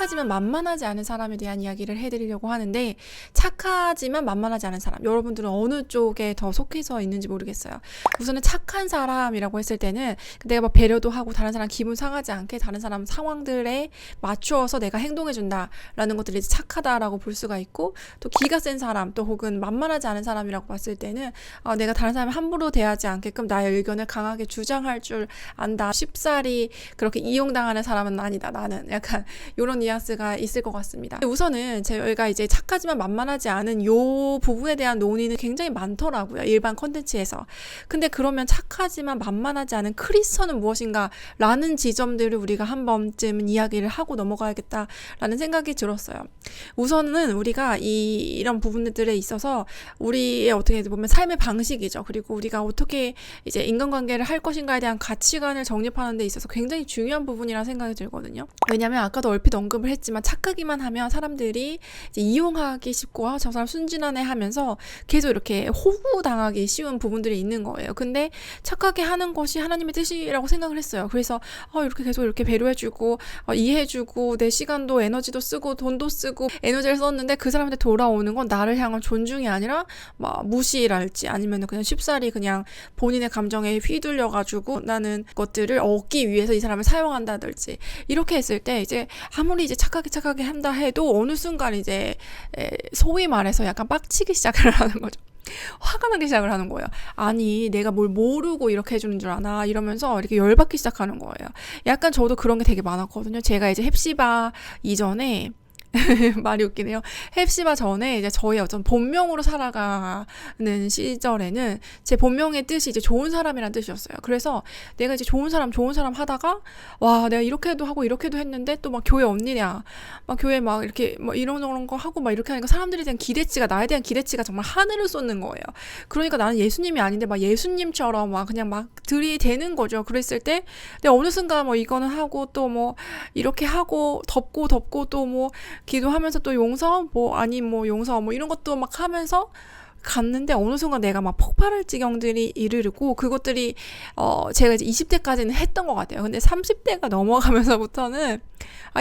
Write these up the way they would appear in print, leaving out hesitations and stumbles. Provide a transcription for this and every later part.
착하지만 만만하지 않은 사람에 대한 이야기를 해드리려고 하는데, 착하지만 만만하지 않은 사람, 여러분들은 어느 쪽에 더 속해서 있는지 모르겠어요. 우선은 착한 사람이라고 했을 때는 내가 막 배려도 하고 다른 사람 기분 상하지 않게 다른 사람 상황들에 맞추어서 내가 행동해준다라는 것들이 이제 착하다라고 볼 수가 있고, 또 기가 센 사람, 또 혹은 만만하지 않은 사람이라고 봤을 때는 내가 다른 사람을 함부로 대하지 않게끔 나의 의견을 강하게 주장할 줄 안다, 쉽사리 그렇게 이용당하는 사람은 아니다, 나는. 약간 이런 뉘앙스가 있을 것 같습니다. 우선은 저희가 이제 착하지만 만만하지 않은 요 부분에 대한 논의는 굉장히 많더라고요, 일반 컨텐츠에서. 근데 그러면 착하지만 만만하지 않은 크리스천은 무엇인가 라는 지점들을 우리가 한 번쯤은 이야기를 하고 넘어가야겠다라는 생각이 들었어요. 우선은 우리가 이런 부분들에 있어서 우리의 어떻게 보면 삶의 방식이죠. 그리고 우리가 어떻게 이제 인간관계를 할 것인가에 대한 가치관을 정립하는 데 있어서 굉장히 중요한 부분이라는 생각이 들거든요. 왜냐면 아까도 얼핏 언급을 했지만 착하기만 하면 사람들이 이제 이용하기 쉽고 저 사람 순진하네 하면서 계속 이렇게 호구당하기 쉬운 부분들이 있는 거예요. 근데 착하게 하는 것이 하나님의 뜻이라고 생각을 했어요. 그래서 이렇게 계속 이렇게 배려해주고 이해해주고 내 시간도 에너지도 쓰고 돈도 쓰고 에너지를 썼는데 그 사람한테 돌아오는 건 나를 향한 존중이 아니라 막 무시랄지 아니면 그냥 쉽사리 그냥 본인의 감정에 휘둘려가지고 나는 것들을 얻기 위해서 이 사람을 사용한다든지 이렇게 했을 때 이제 아무리 이제 착하게 한다 해도 어느 순간 이제 소위 말해서 약간 빡치기 시작을 하는 거죠. 화가 나기 시작을 하는 거예요. 아니 내가 뭘 모르고 이렇게 해주는 줄 아나 이러면서 이렇게 열받기 시작하는 거예요. 약간 저도 그런 게 되게 많았거든요. 제가 이제 헵시바 이전에 말이 웃기네요. 헵시바 전에 이제 저의 어떤 본명으로 살아가는 시절에는 제 본명의 뜻이 이제 좋은 사람이란 뜻이었어요. 그래서 내가 이제 좋은 사람 하다가 와 내가 이렇게도 하고 이렇게도 했는데 또 막 교회 언니냐 막 교회 막 이렇게 뭐 이런 거 하고 막 이렇게 하니까 사람들에 대한 기대치가 나에 대한 기대치가 정말 하늘을 쏟는 거예요. 그러니까 나는 예수님이 아닌데 막 예수님처럼 막 그냥 막 들이대는 거죠. 그랬을 때 내가 어느 순간 뭐 이거는 하고 또 뭐 이렇게 하고 덮고 또 뭐 기도하면서 또 용서 용서 이런 것도 막 하면서 갔는데 어느 순간 내가 막 폭발할 지경들이 이르르고 그것들이 제가 이제 20대까지는 했던 것 같아요. 근데 30대가 넘어가면서부터는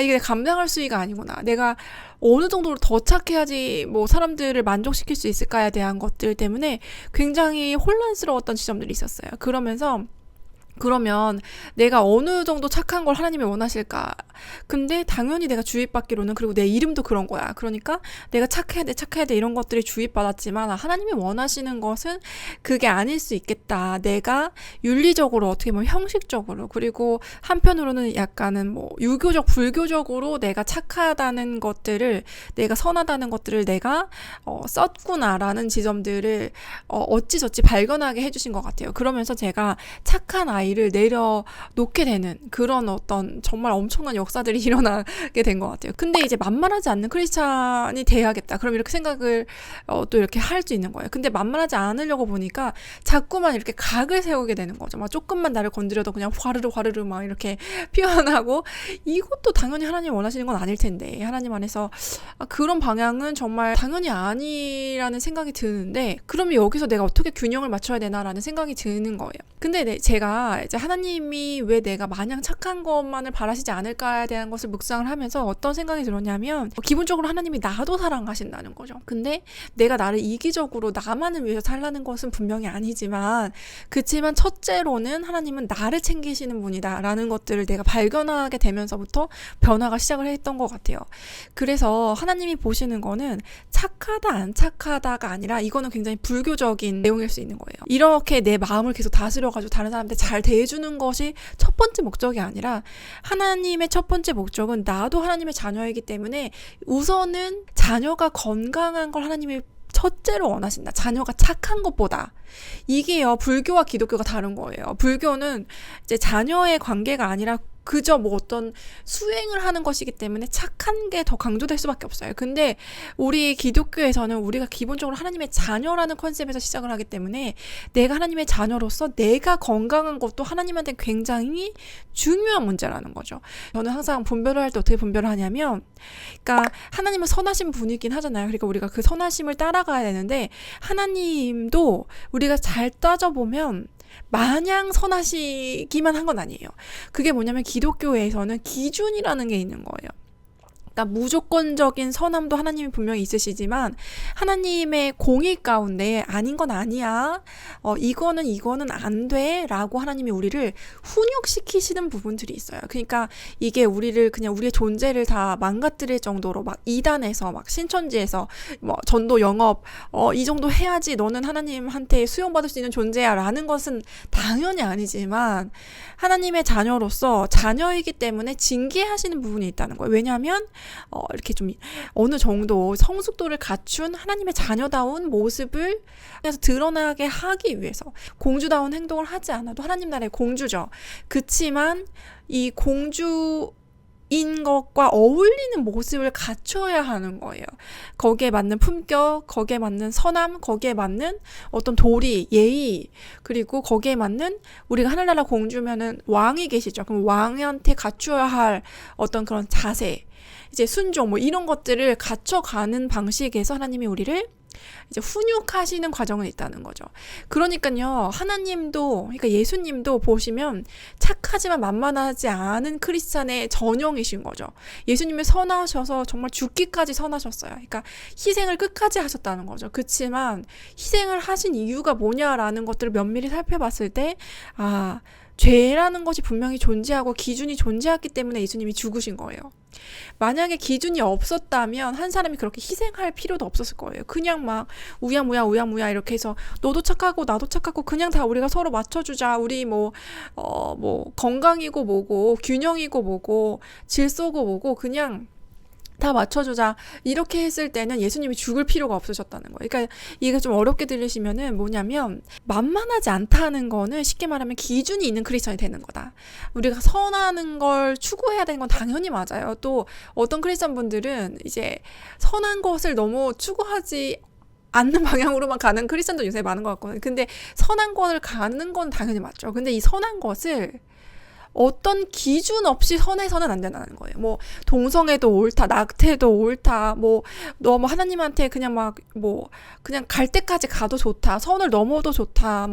이게 감당할 수위가 아니구나. 내가 어느 정도로 더 착해야지 뭐 사람들을 만족시킬 수 있을까에 대한 것들 때문에 굉장히 혼란스러웠던 지점들이 있었어요. 그러면 내가 어느 정도 착한 걸 하나님이 원하실까? 근데 당연히 내가 주입받기로는 그리고 내 이름도 그런 거야. 그러니까 내가 착해야 돼 이런 것들이 주입받았지만 하나님이 원하시는 것은 그게 아닐 수 있겠다. 내가 윤리적으로 어떻게 보면 형식적으로 그리고 한편으로는 약간은 뭐 유교적 불교적으로 내가 착하다는 것들을 내가 선하다는 것들을 내가 썼구나라는 지점들을 어찌저찌 발견하게 해주신 것 같아요. 그러면서 제가 착한 아이를 내려놓게 되는 그런 어떤 정말 엄청난 역사들이 일어나게 된 것 같아요. 근데 이제 만만하지 않는 크리스찬이 돼야겠다. 그럼 이렇게 생각을 또 이렇게 할 수 있는 거예요. 근데 만만하지 않으려고 보니까 자꾸만 이렇게 각을 세우게 되는 거죠. 막 조금만 나를 건드려도 그냥 화르르 막 이렇게 표현하고 이것도 당연히 하나님 원하시는 건 아닐 텐데 하나님 안에서 그런 방향은 정말 당연히 아니라는 생각이 드는데 그럼 여기서 내가 어떻게 균형을 맞춰야 되나라는 생각이 드는 거예요. 근데 제가 이제 하나님이 왜 내가 마냥 착한 것만을 바라시지 않을까에 대한 것을 묵상을 하면서 어떤 생각이 들었냐면 기본적으로 하나님이 나도 사랑하신다는 거죠. 근데 내가 나를 이기적으로 나만을 위해서 살라는 것은 분명히 아니지만 그치만 첫째로는 하나님은 나를 챙기시는 분이다 라는 것들을 내가 발견하게 되면서부터 변화가 시작을 했던 것 같아요. 그래서 하나님이 보시는 거는 착하다 안 착하다가 아니라 이거는 굉장히 불교적인 내용일 수 있는 거예요. 이렇게 내 마음을 계속 다스려가지고 다른 사람한테 잘 대해주는 것이 첫 번째 목적이 아니라 하나님의 첫 번째 목적은 나도 하나님의 자녀이기 때문에 우선은 자녀가 건강한 걸 하나님이 첫째로 원하신다. 자녀가 착한 것보다. 이게요, 불교와 기독교가 다른 거예요. 불교는 이제 자녀의 관계가 아니라 그저 뭐 어떤 수행을 하는 것이기 때문에 착한 게 더 강조될 수밖에 없어요. 근데 우리 기독교에서는 우리가 기본적으로 하나님의 자녀라는 컨셉에서 시작을 하기 때문에 내가 하나님의 자녀로서 내가 건강한 것도 하나님한테 굉장히 중요한 문제라는 거죠. 저는 항상 분별을 할 때 어떻게 분별을 하냐면 그러니까 하나님은 선하신 분이긴 하잖아요. 그러니까 우리가 그 선하심을 따라가야 되는데 하나님도 우리가 잘 따져보면 마냥 선하시기만 한 건 아니에요. 그게 뭐냐면 기독교에서는 기준이라는 게 있는 거예요. 그러니까 무조건적인 선함도 하나님이 분명히 있으시지만 하나님의 공의 가운데 아닌 건 아니야. 이거는 안 돼. 라고 하나님이 우리를 훈육시키시는 부분들이 있어요. 그러니까 이게 우리를 그냥 우리의 존재를 다 망가뜨릴 정도로 막 이단에서 막 신천지에서 뭐 전도 영업 이 정도 해야지 너는 하나님한테 수용받을 수 있는 존재야 라는 것은 당연히 아니지만 하나님의 자녀로서 자녀이기 때문에 징계하시는 부분이 있다는 거예요. 왜냐하면 이렇게 좀 어느 정도 성숙도를 갖춘 하나님의 자녀다운 모습을 그래서 드러나게 하기 위해서 공주다운 행동을 하지 않아도 하나님 나라의 공주죠. 그치만 이 공주인 것과 어울리는 모습을 갖춰야 하는 거예요. 거기에 맞는 품격, 거기에 맞는 선함, 거기에 맞는 어떤 도리, 예의, 그리고 거기에 맞는 우리가 하늘나라 공주면은 왕이 계시죠. 그럼 왕한테 갖춰야 할 어떤 그런 자세, 이제 순종 뭐 이런 것들을 갖춰가는 방식에서 하나님이 우리를 이제 훈육하시는 과정은 있다는 거죠. 그러니까요, 하나님도, 그러니까 예수님도 보시면 착하지만 만만하지 않은 크리스찬의 전형이신 거죠. 예수님이 선하셔서 정말 죽기까지 선하셨어요. 그러니까 희생을 끝까지 하셨다는 거죠. 그렇지만 희생을 하신 이유가 뭐냐라는 것들을 면밀히 살펴봤을 때, 죄라는 것이 분명히 존재하고 기준이 존재했기 때문에 예수님이 죽으신 거예요. 만약에 기준이 없었다면 한 사람이 그렇게 희생할 필요도 없었을 거예요. 그냥 막 우야무야 이렇게 해서 너도 착하고 나도 착하고 그냥 다 우리가 서로 맞춰주자. 우리 뭐 건강이고 뭐고 균형이고 뭐고 질서고 뭐고 그냥 다 맞춰주자. 이렇게 했을 때는 예수님이 죽을 필요가 없으셨다는 거예요. 그러니까 이게 좀 어렵게 들리시면은 뭐냐면 만만하지 않다는 거는 쉽게 말하면 기준이 있는 크리스천이 되는 거다. 우리가 선하는 걸 추구해야 되는 건 당연히 맞아요. 또 어떤 크리스천 분들은 이제 선한 것을 너무 추구하지 않는 방향으로만 가는 크리스천도 요새 많은 것 같거든요. 근데 선한 것을 가는 건 당연히 맞죠. 근데 이 선한 것을 어떤 기준 없이 선해서는 안 된다는 거예요. 뭐 동성애도 옳다, 낙태도 옳다, 너 하나님한테 그냥 그냥 갈 때까지 가도 좋다, 선을 넘어도 좋다,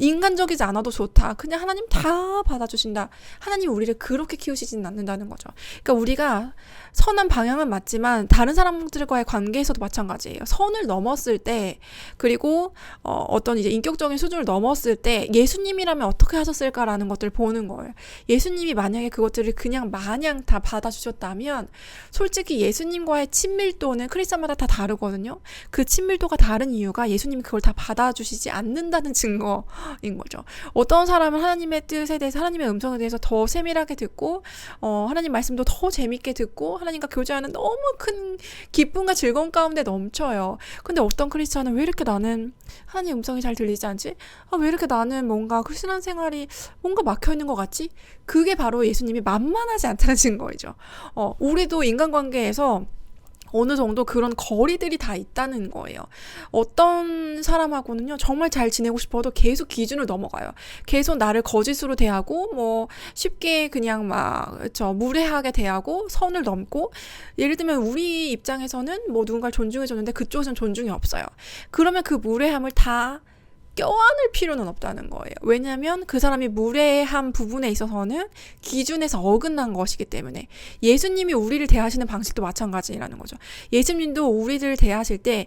인간적이지 않아도 좋다. 그냥 하나님 다 받아주신다. 하나님 우리를 그렇게 키우시지는 않는다는 거죠. 그러니까 우리가 선한 방향은 맞지만 다른 사람들과의 관계에서도 마찬가지예요. 선을 넘었을 때, 그리고 어떤 이제 인격적인 수준을 넘었을 때 예수님이라면 어떻게 하셨을까라는 것들을 보는 거예요. 예수님이 만약에 그것들을 그냥 마냥 다 받아주셨다면 솔직히 예수님과의 친밀도는 크리스찬마다 다 다르거든요. 그 친밀도가 다른 이유가 예수님이 그걸 다 받아주시지 않는다는 증거인 거죠. 어떤 사람은 하나님의 뜻에 대해서, 하나님의 음성에 대해서 더 세밀하게 듣고 하나님 말씀도 더 재밌게 듣고 하나님과 교제하는 너무 큰 기쁨과 즐거움 가운데 넘쳐요. 근데 어떤 크리스찬은 왜 이렇게 나는 하나님 음성이 잘 들리지 않지? 왜 이렇게 나는 뭔가 크리스찬 생활이 뭔가 막혀있는 것 같지? 그게 바로 예수님이 만만하지 않다는 증거이죠. 우리도 인간관계에서 어느 정도 그런 거리들이 다 있다는 거예요. 어떤 사람하고는요, 정말 잘 지내고 싶어도 계속 기준을 넘어가요. 계속 나를 거짓으로 대하고, 쉽게 그냥 무례하게 대하고, 선을 넘고, 예를 들면 우리 입장에서는 누군가를 존중해줬는데 그쪽에서는 존중이 없어요. 그러면 그 무례함을 다 껴안을 필요는 없다는 거예요. 왜냐하면 그 사람이 무례한 부분에 있어서는 기준에서 어긋난 것이기 때문에. 예수님이 우리를 대하시는 방식도 마찬가지라는 거죠. 예수님도 우리를 대하실 때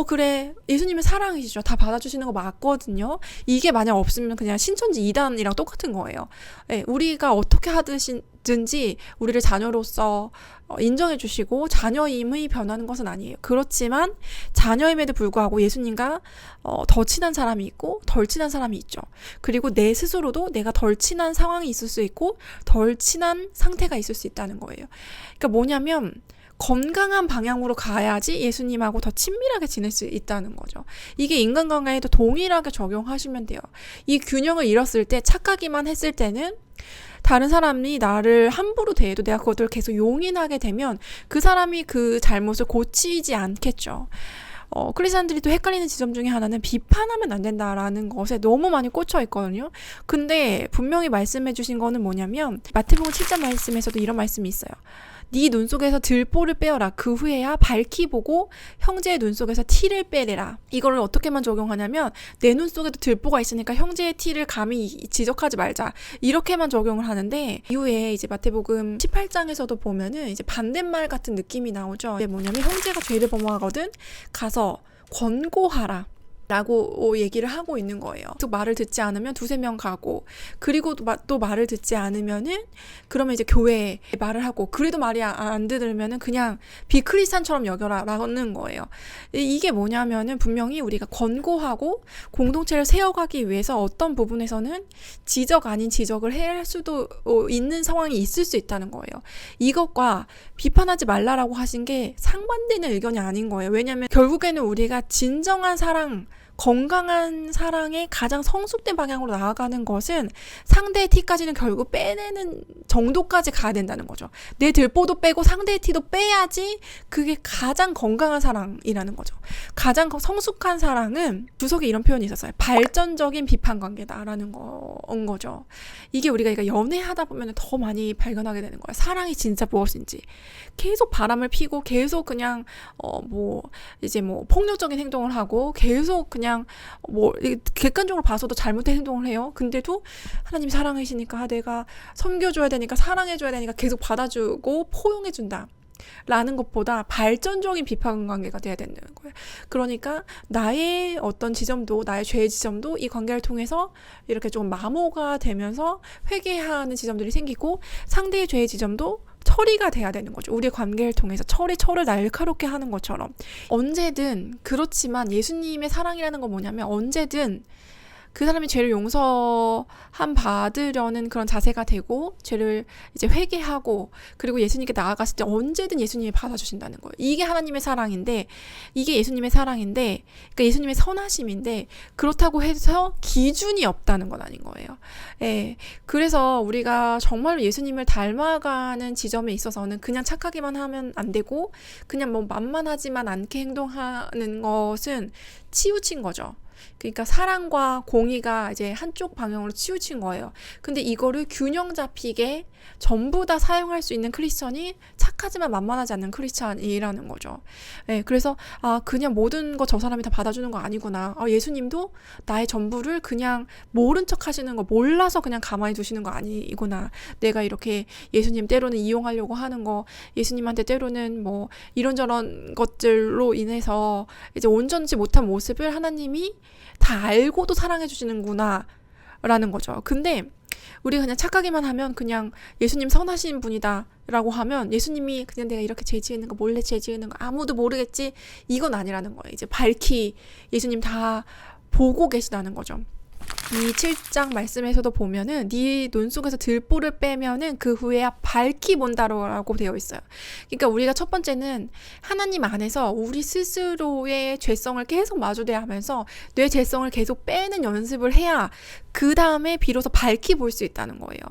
그래, 예수님은 사랑이시죠. 다 받아주시는 거 맞거든요. 이게 만약 없으면 그냥 신천지 이단이랑 똑같은 거예요. 네, 우리가 어떻게 하든지 우리를 자녀로서 인정해 주시고 자녀임의 변하는 것은 아니에요. 그렇지만 자녀임에도 불구하고 예수님과 더 친한 사람이 있고 덜 친한 사람이 있죠. 그리고 내 스스로도 내가 덜 친한 상황이 있을 수 있고 덜 친한 상태가 있을 수 있다는 거예요. 그러니까 뭐냐면 건강한 방향으로 가야지 예수님하고 더 친밀하게 지낼 수 있다는 거죠. 이게 인간관계에도 동일하게 적용하시면 돼요. 이 균형을 잃었을 때, 착하기만 했을 때는 다른 사람이 나를 함부로 대해도 내가 그것들을 계속 용인하게 되면 그 사람이 그 잘못을 고치지 않겠죠. 크리스찬들이 또 헷갈리는 지점 중에 하나는 비판하면 안 된다라는 것에 너무 많이 꽂혀 있거든요. 근데 분명히 말씀해 주신 거는 뭐냐면 마태복음 7장 말씀에서도 이런 말씀이 있어요. 네 눈 속에서 들보를 빼어라. 그 후에야 밝히 보고 형제의 눈 속에서 티를 빼내라. 이거를 어떻게만 적용하냐면 내 눈 속에도 들보가 있으니까 형제의 티를 감히 지적하지 말자. 이렇게만 적용을 하는데 이후에 이제 마태복음 18장에서도 보면은 이제 반대말 같은 느낌이 나오죠. 이게 뭐냐면 형제가 죄를 범하거든 가서 권고하라. 라고 얘기를 하고 있는 거예요. 또 말을 듣지 않으면 두세 명 가고, 그리고 또 말을 듣지 않으면은 그러면 이제 교회에 말을 하고, 그래도 말이 안 들으면은 그냥 비크리스찬처럼 여겨라 라는 거예요. 이게 뭐냐면은 분명히 우리가 권고하고 공동체를 세워가기 위해서 어떤 부분에서는 지적 아닌 지적을 해야 할 수도 있는 상황이 있을 수 있다는 거예요. 이것과 비판하지 말라라고 하신 게 상반되는 의견이 아닌 거예요. 왜냐하면 결국에는 우리가 진정한 사랑, 건강한 사랑의 가장 성숙된 방향으로 나아가는 것은 상대의 티까지는 결국 빼내는 정도까지 가야 된다는 거죠. 내 들보도 빼고 상대의 티도 빼야지 그게 가장 건강한 사랑이라는 거죠. 가장 성숙한 사랑은 주석에 이런 표현이 있었어요. 발전적인 비판 관계다라는 거죠. 이게 우리가 연애하다 보면 더 많이 발견하게 되는 거예요. 사랑이 진짜 무엇인지. 계속 바람을 피고 계속 그냥 이제 폭력적인 행동을 하고 계속 그냥 객관적으로 봐서도 잘못된 행동을 해요. 근데도 하나님이 사랑하시니까 내가 섬겨줘야 되니까 사랑해줘야 되니까 계속 받아주고 포용해준다 라는 것보다 발전적인 비판 관계가 돼야 되는 거예요. 그러니까 나의 어떤 지점도, 나의 죄의 지점도 이 관계를 통해서 이렇게 좀 마모가 되면서 회개하는 지점들이 생기고, 상대의 죄의 지점도 처리가 돼야 되는 거죠. 우리의 관계를 통해서 철을 날카롭게 하는 것처럼. 언제든, 그렇지만 예수님의 사랑이라는 건 뭐냐면 언제든 그 사람이 죄를 용서함 받으려는 그런 자세가 되고, 죄를 이제 회개하고, 그리고 예수님께 나아갔을 때 언제든 예수님이 받아주신다는 거예요. 이게 하나님의 사랑인데, 이게 예수님의 사랑인데, 그러니까 예수님의 선하심인데, 그렇다고 해서 기준이 없다는 건 아닌 거예요. 예. 그래서 우리가 정말로 예수님을 닮아가는 지점에 있어서는 그냥 착하기만 하면 안 되고, 그냥 만만하지만 않게 행동하는 것은 치우친 거죠. 그러니까 사랑과 공의가 이제 한쪽 방향으로 치우친 거예요. 근데 이거를 균형 잡히게 전부 다 사용할 수 있는 크리스천이 착하지만 만만하지 않는 크리스천이라는 거죠. 네, 그래서 그냥 모든 거 저 사람이 다 받아주는 거 아니구나. 예수님도 나의 전부를 그냥 모른 척 하시는 거, 몰라서 그냥 가만히 두시는 거 아니구나. 내가 이렇게 예수님 때로는 이용하려고 하는 거, 예수님한테 때로는 이런저런 것들로 인해서 이제 온전치 못한 모습을 하나님이 다 알고도 사랑해 주시는구나 라는 거죠. 근데 우리가 그냥 착하게만 하면 그냥 예수님 선하신 분이다 라고 하면 예수님이 그냥 내가 이렇게 죄 지은 거, 몰래 죄 지은 거 아무도 모르겠지, 이건 아니라는 거예요. 이제 밝히 예수님 다 보고 계시다는 거죠. 이 7장 말씀에서도 보면은 네 눈 속에서 들보를 빼면은 그 후에야 밝히 본다라고 되어 있어요. 그러니까 우리가 첫 번째는 하나님 안에서 우리 스스로의 죄성을 계속 마주대야 하면서 내 죄성을 계속 빼는 연습을 해야 그 다음에 비로소 밝히 볼 수 있다는 거예요.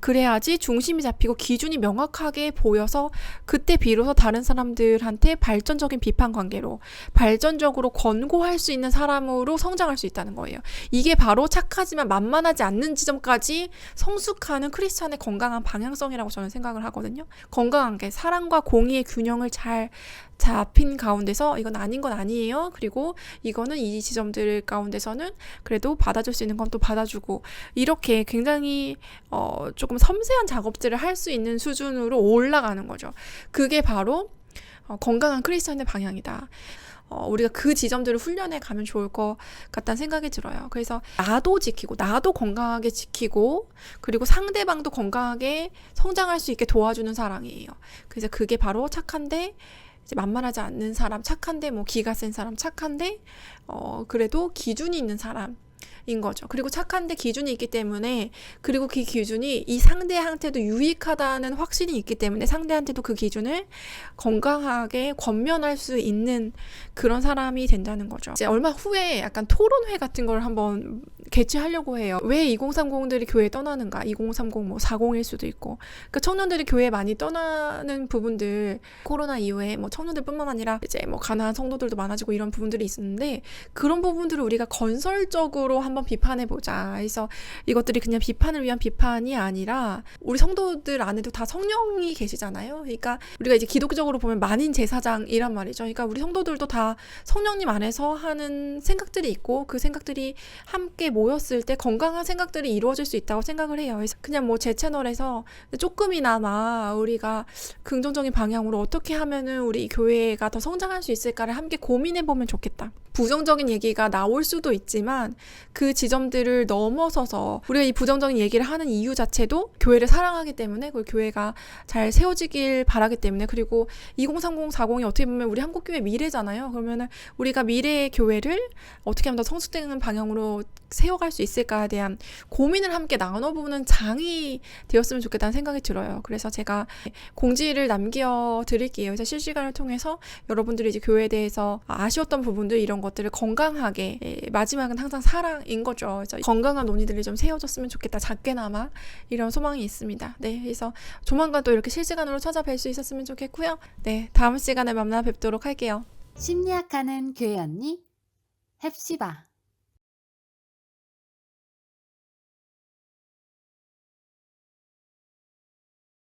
그래야지 중심이 잡히고 기준이 명확하게 보여서 그때 비로소 다른 사람들한테 발전적인 비판 관계로, 발전적으로 권고할 수 있는 사람으로 성장할 수 있다는 거예요. 이게 바로 착하지만 만만하지 않는 지점까지 성숙하는 크리스찬의 건강한 방향성이라고 저는 생각을 하거든요. 건강한 게 사랑과 공의의 균형을 잘 잡힌 가운데서 이건 아닌 건 아니에요. 그리고 이거는 이 지점들 가운데서는 그래도 받아줄 수 있는 건 또 받아주고, 이렇게 굉장히 조금 섬세한 작업들을 할 수 있는 수준으로 올라가는 거죠. 그게 바로 건강한 크리스찬의 방향이다. 우리가 그 지점들을 훈련해 가면 좋을 것 같다는 생각이 들어요. 그래서 나도 지키고, 나도 건강하게 지키고, 그리고 상대방도 건강하게 성장할 수 있게 도와주는 사랑이에요. 그래서 그게 바로 착한데 이제 만만하지 않는 사람, 착한데 기가 센 사람, 착한데 그래도 기준이 있는 사람 인 거죠. 그리고 착한데 기준이 있기 때문에, 그리고 그 기준이 이 상대한테도 유익하다는 확신이 있기 때문에 상대한테도 그 기준을 건강하게 권면할 수 있는 그런 사람이 된다는 거죠. 이제 얼마 후에 약간 토론회 같은 걸 한번 개최하려고 해요. 왜 2030들이 교회 떠나는가? 2030, 뭐 40일 수도 있고. 그러니까 청년들이 교회 많이 떠나는 부분들, 코로나 이후에 뭐 청년들뿐만 아니라 이제 뭐 가난한 성도들도 많아지고 이런 부분들이 있었는데, 그런 부분들을 우리가 건설적으로 한번 비판해보자. 그래서 이것들이 그냥 비판을 위한 비판이 아니라 우리 성도들 안에도 다 성령이 계시잖아요. 그러니까 우리가 이제 기독적으로 보면 만인 제사장이란 말이죠. 그러니까 우리 성도들도 다 성령님 안에서 하는 생각들이 있고, 그 생각들이 함께 모였을 때 건강한 생각들이 이루어질 수 있다고 생각을 해요. 그래서 그냥 뭐 제 채널에서 조금이나마 우리가 긍정적인 방향으로 어떻게 하면은 우리 교회가 더 성장할 수 있을까를 함께 고민해보면 좋겠다. 부정적인 얘기가 나올 수도 있지만 그 지점들을 넘어서서 우리가 이 부정적인 얘기를 하는 이유 자체도 교회를 사랑하기 때문에, 그 교회가 잘 세워지길 바라기 때문에, 그리고 2030, 40이 어떻게 보면 우리 한국교회 미래잖아요. 그러면은 우리가 미래의 교회를 어떻게 하면 더 성숙되는 방향으로 세워갈 수 있을까에 대한 고민을 함께 나눠보는 장이 되었으면 좋겠다는 생각이 들어요. 그래서 제가 공지를 남겨드릴게요. 그래서 실시간을 통해서 여러분들이 이제 교회에 대해서 아쉬웠던 부분들, 이런 것들을 건강하게, 마지막은 항상 사랑인 거죠. 그래서 건강한 논의들이 좀 세워졌으면 좋겠다. 작게나마 이런 소망이 있습니다. 네, 그래서 조만간 또 이렇게 실시간으로 찾아뵐 수 있었으면 좋겠고요. 네, 다음 시간에 만나 뵙도록 할게요. 심리학하는 교회 언니 헵시바.